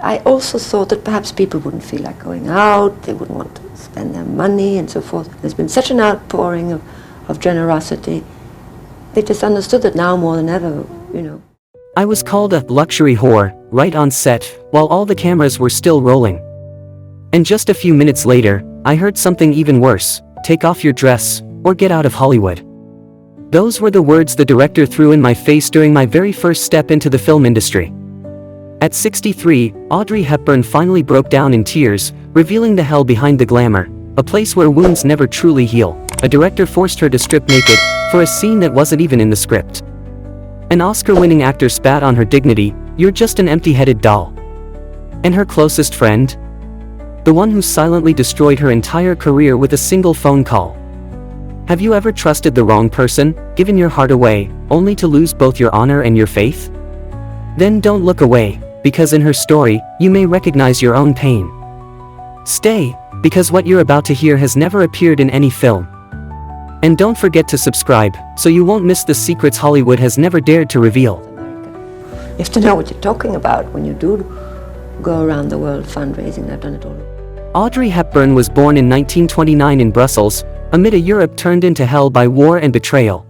I also thought that perhaps people wouldn't feel like going out, they wouldn't want to spend their money and so forth. There's been such an outpouring of generosity. They just understood that now more than ever, you know. I was called a luxury whore, right on set, while all the cameras were still rolling. And just a few minutes later, I heard something even worse: take off your dress, or get out of Hollywood. Those were the words the director threw in my face during my very first step into the film industry. At 63, Audrey Hepburn finally broke down in tears, revealing the hell behind the glamour, a place where wounds never truly heal. A director forced her to strip naked, for a scene that wasn't even in the script. An Oscar-winning actor spat on her dignity: "You're just an empty-headed doll." And her closest friend? The one who silently destroyed her entire career with a single phone call. Have you ever trusted the wrong person, given your heart away, only to lose both your honor and your faith? Then don't look away, because in her story, you may recognize your own pain. Stay, because what you're about to hear has never appeared in any film. And don't forget to subscribe, so you won't miss the secrets Hollywood has never dared to reveal. You have to know what you're talking about when you do go around the world fundraising. I've done it all. Audrey Hepburn was born in 1929 in Brussels, amid a Europe turned into hell by war and betrayal.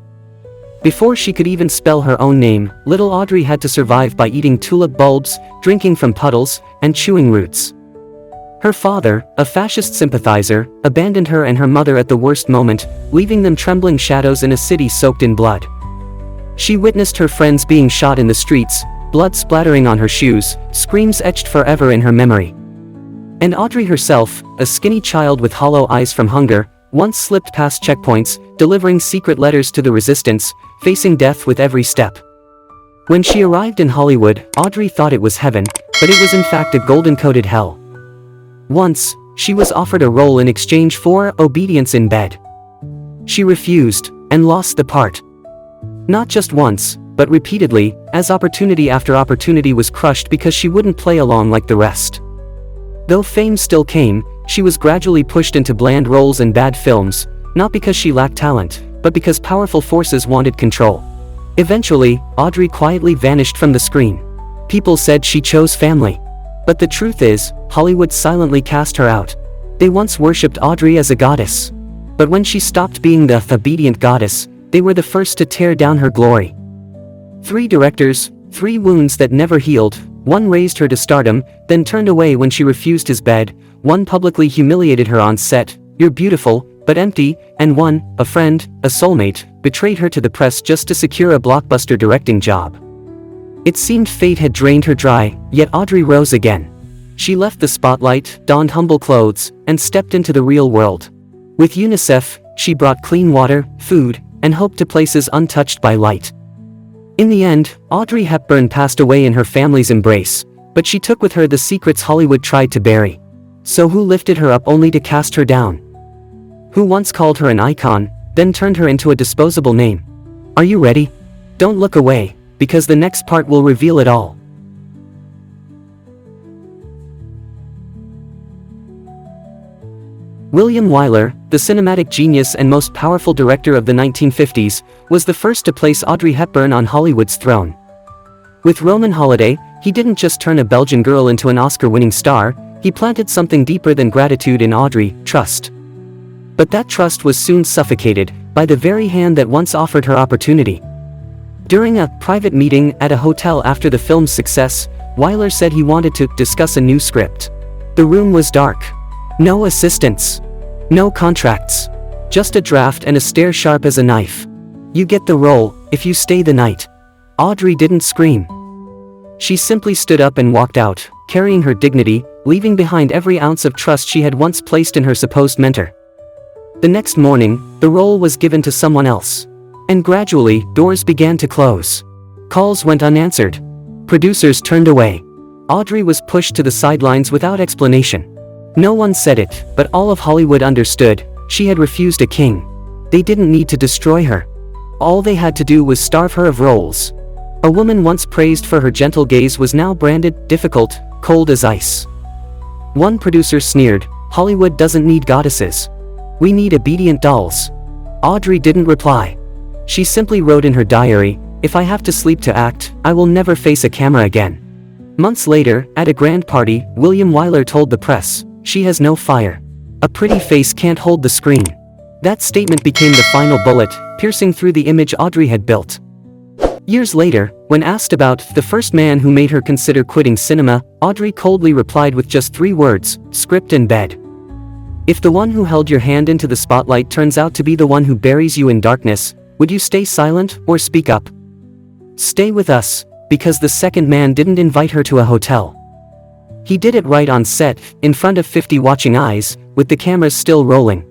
Before she could even spell her own name, little Audrey had to survive by eating tulip bulbs, drinking from puddles, and chewing roots. Her father, a fascist sympathizer, abandoned her and her mother at the worst moment, leaving them trembling shadows in a city soaked in blood. She witnessed her friends being shot in the streets, blood splattering on her shoes, screams etched forever in her memory. And Audrey herself, a skinny child with hollow eyes from hunger, once slipped past checkpoints, delivering secret letters to the resistance, facing death with every step. When she arrived in Hollywood, Audrey thought it was heaven, but it was in fact a golden-coated hell. Once, she was offered a role in exchange for obedience in bed. She refused, and lost the part. Not just once, but repeatedly, as opportunity after opportunity was crushed because she wouldn't play along like the rest. Though fame still came, she was gradually pushed into bland roles in bad films, not because she lacked talent, but because powerful forces wanted control. Eventually, Audrey quietly vanished from the screen. People said she chose family. But the truth is, Hollywood silently cast her out. They once worshipped Audrey as a goddess. But when she stopped being the obedient goddess, they were the first to tear down her glory. 3 directors, 3 wounds that never healed. 1 raised her to stardom, then turned away when she refused his bed. 1 publicly humiliated her on set: "You're beautiful, but empty," and 1, a friend, a soulmate, betrayed her to the press just to secure a blockbuster directing job. It seemed fate had drained her dry, yet Audrey rose again. She left the spotlight, donned humble clothes, and stepped into the real world. With UNICEF, she brought clean water, food, and hope to places untouched by light. In the end, Audrey Hepburn passed away in her family's embrace, but she took with her the secrets Hollywood tried to bury. So who lifted her up only to cast her down? Who once called her an icon, then turned her into a disposable name? Are you ready? Don't look away, because the next part will reveal it all. William Wyler, the cinematic genius and most powerful director of the 1950s, was the first to place Audrey Hepburn on Hollywood's throne. With Roman Holiday, he didn't just turn a Belgian girl into an Oscar-winning star, he planted something deeper than gratitude in Audrey: trust. But that trust was soon suffocated by the very hand that once offered her opportunity. During a private meeting at a hotel after the film's success, Wyler said he wanted to discuss a new script. The room was dark. No assistants. No contracts. Just a draft and a stare sharp as a knife. "You get the role, if you stay the night." Audrey didn't scream. She simply stood up and walked out, carrying her dignity, leaving behind every ounce of trust she had once placed in her supposed mentor. The next morning, the role was given to someone else. And gradually, doors began to close. Calls went unanswered. Producers turned away. Audrey was pushed to the sidelines without explanation. No one said it, but all of Hollywood understood. She had refused a king. They didn't need to destroy her. All they had to do was starve her of roles. A woman once praised for her gentle gaze was now branded difficult, cold as ice. One producer sneered, "Hollywood doesn't need goddesses. We need obedient dolls." Audrey didn't reply. She simply wrote in her diary, "If I have to sleep to act, I will never face a camera again." Months later, at a grand party, William Wyler told the press, "She has no fire. A pretty face can't hold the screen." That statement became the final bullet, piercing through the image Audrey had built. Years later, when asked about the first man who made her consider quitting cinema, Audrey coldly replied with just 3 words: script and bed. If the one who held your hand into the spotlight turns out to be the one who buries you in darkness, would you stay silent or speak up? Stay with us, because the second man didn't invite her to a hotel. He did it right on set, in front of 50 watching eyes, with the cameras still rolling.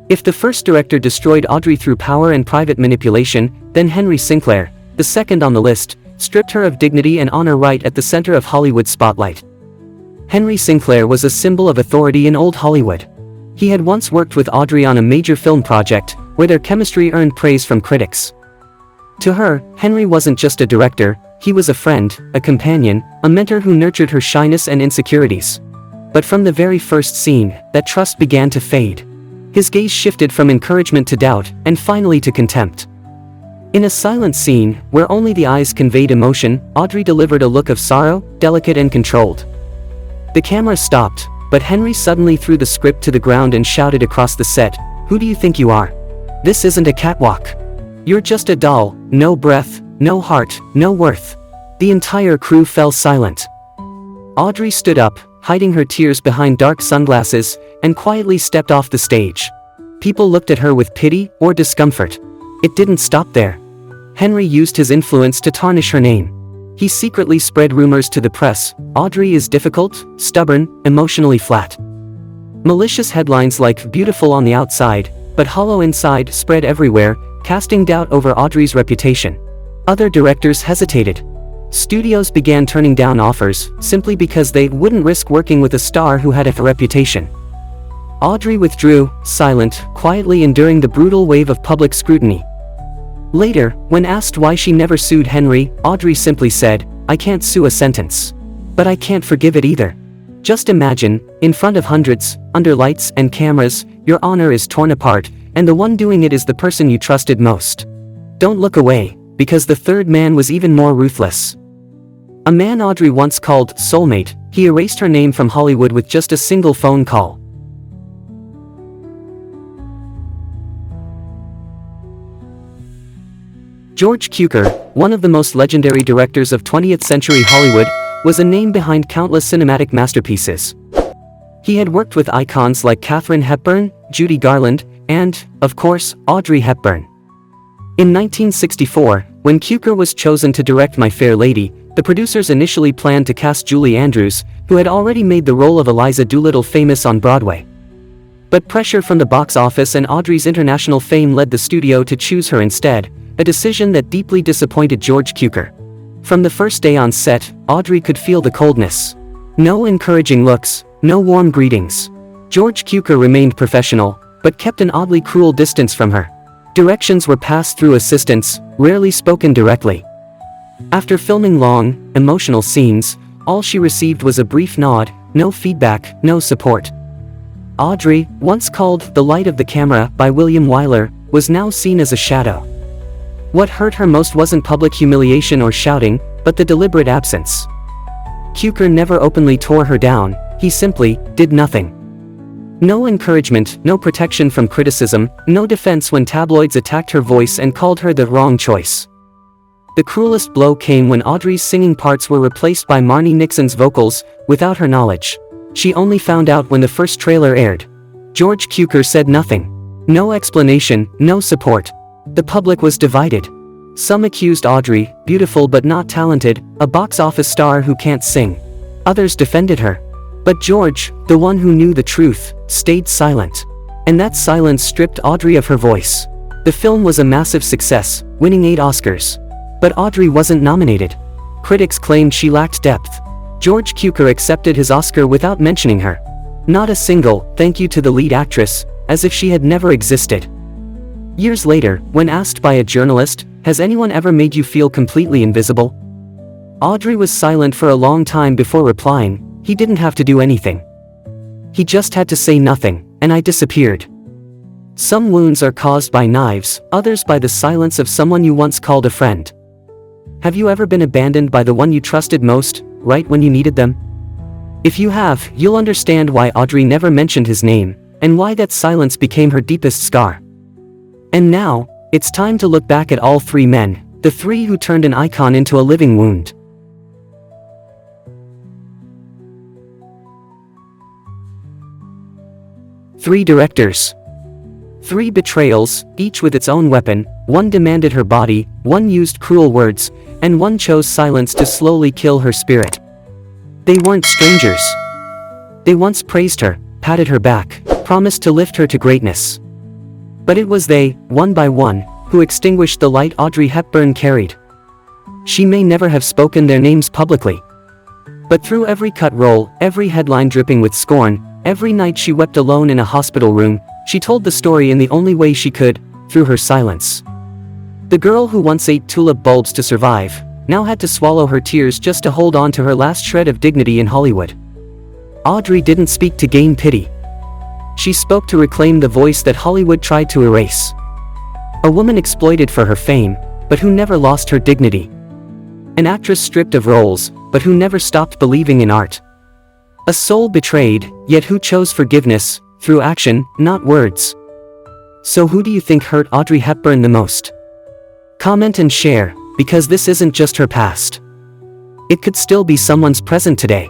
If the first director destroyed Audrey through power and private manipulation, then Henry Sinclair, the second on the list, stripped her of dignity and honor right at the center of Hollywood's spotlight. Henry Sinclair was a symbol of authority in old Hollywood. He had once worked with Audrey on a major film project, where their chemistry earned praise from critics. To her, Henry wasn't just a director, he was a friend, a companion, a mentor who nurtured her shyness and insecurities. But from the very first scene, that trust began to fade. His gaze shifted from encouragement to doubt, and finally to contempt. In a silent scene, where only the eyes conveyed emotion, Audrey delivered a look of sorrow, delicate and controlled. The camera stopped, but Henry suddenly threw the script to the ground and shouted across the set, "Who do you think you are? This isn't a catwalk. You're just a doll, no breath, no heart, no worth." The entire crew fell silent. Audrey stood up, hiding her tears behind dark sunglasses, and quietly stepped off the stage. People looked at her with pity or discomfort. It didn't stop there. Henry used his influence to tarnish her name. He secretly spread rumors to the press: Audrey is difficult, stubborn, emotionally flat. Malicious headlines like "beautiful on the outside, but hollow inside" spread everywhere, casting doubt over Audrey's reputation. Other directors hesitated. Studios began turning down offers, simply because they wouldn't risk working with a star who had a reputation. Audrey withdrew, silent, quietly enduring the brutal wave of public scrutiny. Later, when asked why she never sued Henry, Audrey simply said, "I can't sue a sentence. But I can't forgive it either." Just imagine, in front of hundreds, under lights and cameras, your honor is torn apart, and the one doing it is the person you trusted most. Don't look away, because the third man was even more ruthless. A man Audrey once called soulmate, he erased her name from Hollywood with just a single phone call. George Cukor, one of the most legendary directors of 20th century Hollywood, was a name behind countless cinematic masterpieces. He had worked with icons like Audrey Hepburn, Judy Garland, and, of course, Audrey Hepburn. In 1964, when Cukor was chosen to direct My Fair Lady, the producers initially planned to cast Julie Andrews, who had already made the role of Eliza Doolittle famous on Broadway. But pressure from the box office and Audrey's international fame led the studio to choose her instead, a decision that deeply disappointed George Cukor. From the first day on set, Audrey could feel the coldness. No encouraging looks, no warm greetings. George Cukor remained professional, but kept an oddly cruel distance from her. Directions were passed through assistants, rarely spoken directly. After filming long, emotional scenes, all she received was a brief nod, no feedback, no support. Audrey, once called the light of the camera by William Wyler, was now seen as a shadow. What hurt her most wasn't public humiliation or shouting, but the deliberate absence. Cukor never openly tore her down, he simply did nothing. No encouragement, no protection from criticism, no defense when tabloids attacked her voice and called her the wrong choice. The cruelest blow came when Audrey's singing parts were replaced by Marni Nixon's vocals, without her knowledge. She only found out when the first trailer aired. George Cukor said nothing. No explanation, no support. The public was divided. Some accused Audrey, beautiful but not talented, a box office star who can't sing. Others defended her. But George, the one who knew the truth, stayed silent. And that silence stripped Audrey of her voice. The film was a massive success, winning 8 Oscars. But Audrey wasn't nominated. Critics claimed she lacked depth. George Cukor accepted his Oscar without mentioning her. Not a single thank you to the lead actress, as if she had never existed. Years later, when asked by a journalist, "Has anyone ever made you feel completely invisible?" Audrey was silent for a long time before replying, "He didn't have to do anything. He just had to say nothing, and I disappeared." Some wounds are caused by knives, others by the silence of someone you once called a friend. Have you ever been abandoned by the one you trusted most, right when you needed them? If you have, you'll understand why Audrey never mentioned his name, and why that silence became her deepest scar. And now, it's time to look back at all three men, the three who turned an icon into a living wound. Three directors. Three betrayals, each with its own weapon. One demanded her body, one used cruel words, and one chose silence to slowly kill her spirit. They weren't strangers. They once praised her, patted her back, promised to lift her to greatness. But it was they, one by one, who extinguished the light Audrey Hepburn carried. She may never have spoken their names publicly. But through every cut roll, every headline dripping with scorn, every night she wept alone in a hospital room, she told the story in the only way she could, through her silence. The girl who once ate tulip bulbs to survive, now had to swallow her tears just to hold on to her last shred of dignity in Hollywood. Audrey didn't speak to gain pity. She spoke to reclaim the voice that Hollywood tried to erase. A woman exploited for her fame, but who never lost her dignity. An actress stripped of roles, but who never stopped believing in art. A soul betrayed, yet who chose forgiveness, through action, not words. So who do you think hurt Audrey Hepburn the most? Comment and share, because this isn't just her past. It could still be someone's present today.